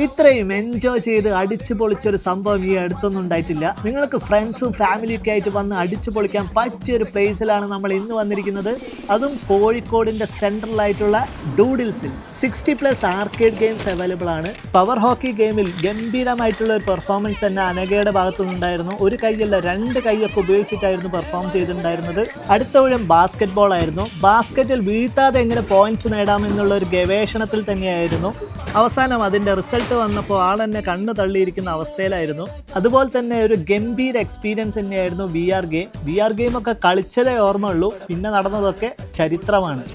ഇത്രയും എൻജോയ് ചെയ്ത് അടിച്ചു പൊളിച്ചൊരു സംഭവം ഈ അടുത്തൊന്നും ഉണ്ടായിട്ടില്ല. നിങ്ങൾക്ക് ഫ്രണ്ട്സും ഫാമിലിയൊക്കെ ആയിട്ട് വന്ന് അടിച്ചു പൊളിക്കാൻ പറ്റിയൊരു പ്ലേസിലാണ് നമ്മൾ ഇന്ന് വന്നിരിക്കുന്നത്. അതും കോഴിക്കോടിന്റെ സെൻട്രലായിട്ടുള്ള ഡൂഡിൽസിൽ 60+ ആർക്കേഡ് ഗെയിംസ് അവൈലബിൾ ആണ്. പവർ ഹോക്കി ഗെയിമിൽ ഗംഭീരമായിട്ടുള്ള ഒരു പെർഫോമൻസ് തന്നെ അനഘയുടെ ഭാഗത്തുനിന്നുണ്ടായിരുന്നു. ഒരു കൈയല്ല 2 കൈയൊക്കെ ഉപയോഗിച്ചിട്ടായിരുന്നു പെർഫോം ചെയ്തിട്ടുണ്ടായിരുന്നത്. അടുത്ത ഊഴം ബാസ്കറ്റ് ബോൾ ആയിരുന്നു. ബാസ്കറ്റിൽ വീഴ്ത്താതെ എങ്ങനെ പോയിന്റ്സ് നേടാമെന്നുള്ള ഒരു ഗവേഷണത്തിൽ തന്നെയായിരുന്നു. അവസാനം അതിൻ്റെ റിസൾട്ട് വന്നപ്പോൾ ആളെന്നെ കണ്ണ് തള്ളിയിരിക്കുന്ന അവസ്ഥയിലായിരുന്നു. അതുപോലെ തന്നെ ഒരു ഗംഭീര എക്സ്പീരിയൻസ് തന്നെയായിരുന്നു വി ആർ ഗെയിം ഒക്കെ കളിച്ചതേ ഓർമ്മ ഉള്ളൂ. പിന്നെ നടന്നതൊക്കെ ചരിത്രമാണ്.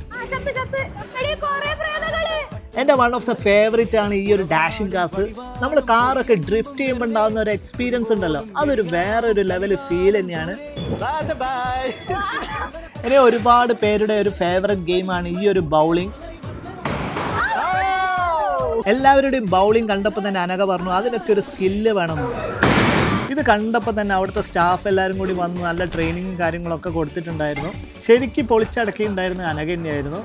എൻ്റെ വൺ ഓഫ് ദ ഫേവറേറ്റ് ആണ് ഈ ഒരു ഡാഷിംഗ് കാസ്. നമ്മൾ കാറൊക്കെ ഡ്രിഫ്റ്റ് ചെയ്യുമ്പോൾ ഉണ്ടാകുന്ന ഒരു എക്സ്പീരിയൻസ് ഉണ്ടല്ലോ, അതൊരു വേറൊരു ലെവൽ ഫീൽ തന്നെയാണ്. ഇനി ഒരുപാട് പേരുടെ ഒരു ഫേവറേറ്റ് ഗെയിമാണ് ഈ ഒരു ബൗളിംഗ്. എല്ലാവരുടെയും ബൗളിംഗ് കണ്ടപ്പോൾ തന്നെ അനഘ പറഞ്ഞു അതിനൊക്കെ ഒരു സ്കില്ല് വേണം. ഇത് കണ്ടപ്പോൾ തന്നെ അവിടുത്തെ സ്റ്റാഫ് എല്ലാവരും കൂടി വന്ന് നല്ല ട്രെയിനിങ്ങും കാര്യങ്ങളൊക്കെ കൊടുത്തിട്ടുണ്ടായിരുന്നു. ശരിക്കും പൊളിച്ചടക്കിയിട്ടുണ്ടായിരുന്ന അനഘ തന്നെയായിരുന്നു.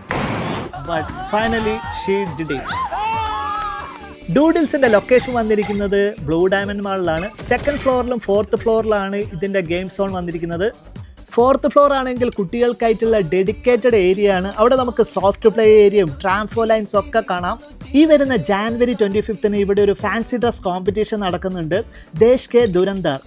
But finally she did it. ഡൂഡിൽസിൻ്റെ ലൊക്കേഷൻ വന്നിരിക്കുന്നത് ബ്ലൂ ഡയമണ്ട് മാളിലാണ്. 2nd ഫ്ലോറിലും 4th ഫ്ലോറിലാണ് ഇതിൻ്റെ ഗെയിം സോൺ വന്നിരിക്കുന്നത്. 4th ഫ്ലോർ ആണെങ്കിൽ കുട്ടികൾക്കായിട്ടുള്ള ഡെഡിക്കേറ്റഡ് ഏരിയ ആണ്. അവിടെ നമുക്ക് സോഫ്റ്റ് പ്ലേ ഏരിയയും ട്രാൻസ്ഫോ ലൈൻസ് ഒക്കെ കാണാം. ഈ വരുന്ന ജാനുവരി 25 ഇവിടെ ഒരു ഫാൻസി ഡ്രസ് കോമ്പറ്റീഷൻ നടക്കുന്നുണ്ട്. ദേശ് കെ ദുരന്തർ.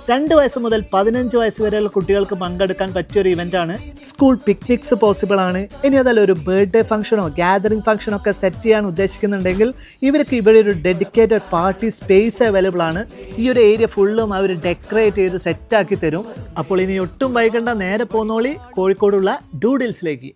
2 വയസ്സ് മുതൽ 15 വയസ്സ് വരെയുള്ള കുട്ടികൾക്ക് പങ്കെടുക്കാൻ പറ്റിയൊരു ഇവൻ്റാണ്. സ്കൂൾ പിക്നിക്സ് പോസിബിൾ ആണ്. ഇനി അതല്ല ഒരു ബർത്ത്ഡേ ഫംഗ്ഷനോ ഗ്യാതറിംഗ് ഫംഗ്ഷനോ ഒക്കെ സെറ്റ് ചെയ്യാൻ ഉദ്ദേശിക്കുന്നുണ്ടെങ്കിൽ ഇവർക്ക് ഇവിടെ ഒരു ഡെഡിക്കേറ്റഡ് പാർട്ടി സ്പേസ് അവൈലബിൾ ആണ്. ഈ ഒരു ഏരിയ ഫുള്ളും അവർ ഡെക്കറേറ്റ് ചെയ്ത് സെറ്റാക്കി തരും. അപ്പോൾ ഇനി ഒട്ടും വൈകണ്ട, നേരെ പോന്നോളി കോഴിക്കോടുള്ള ഡൂഡിൽസിലേക്ക്.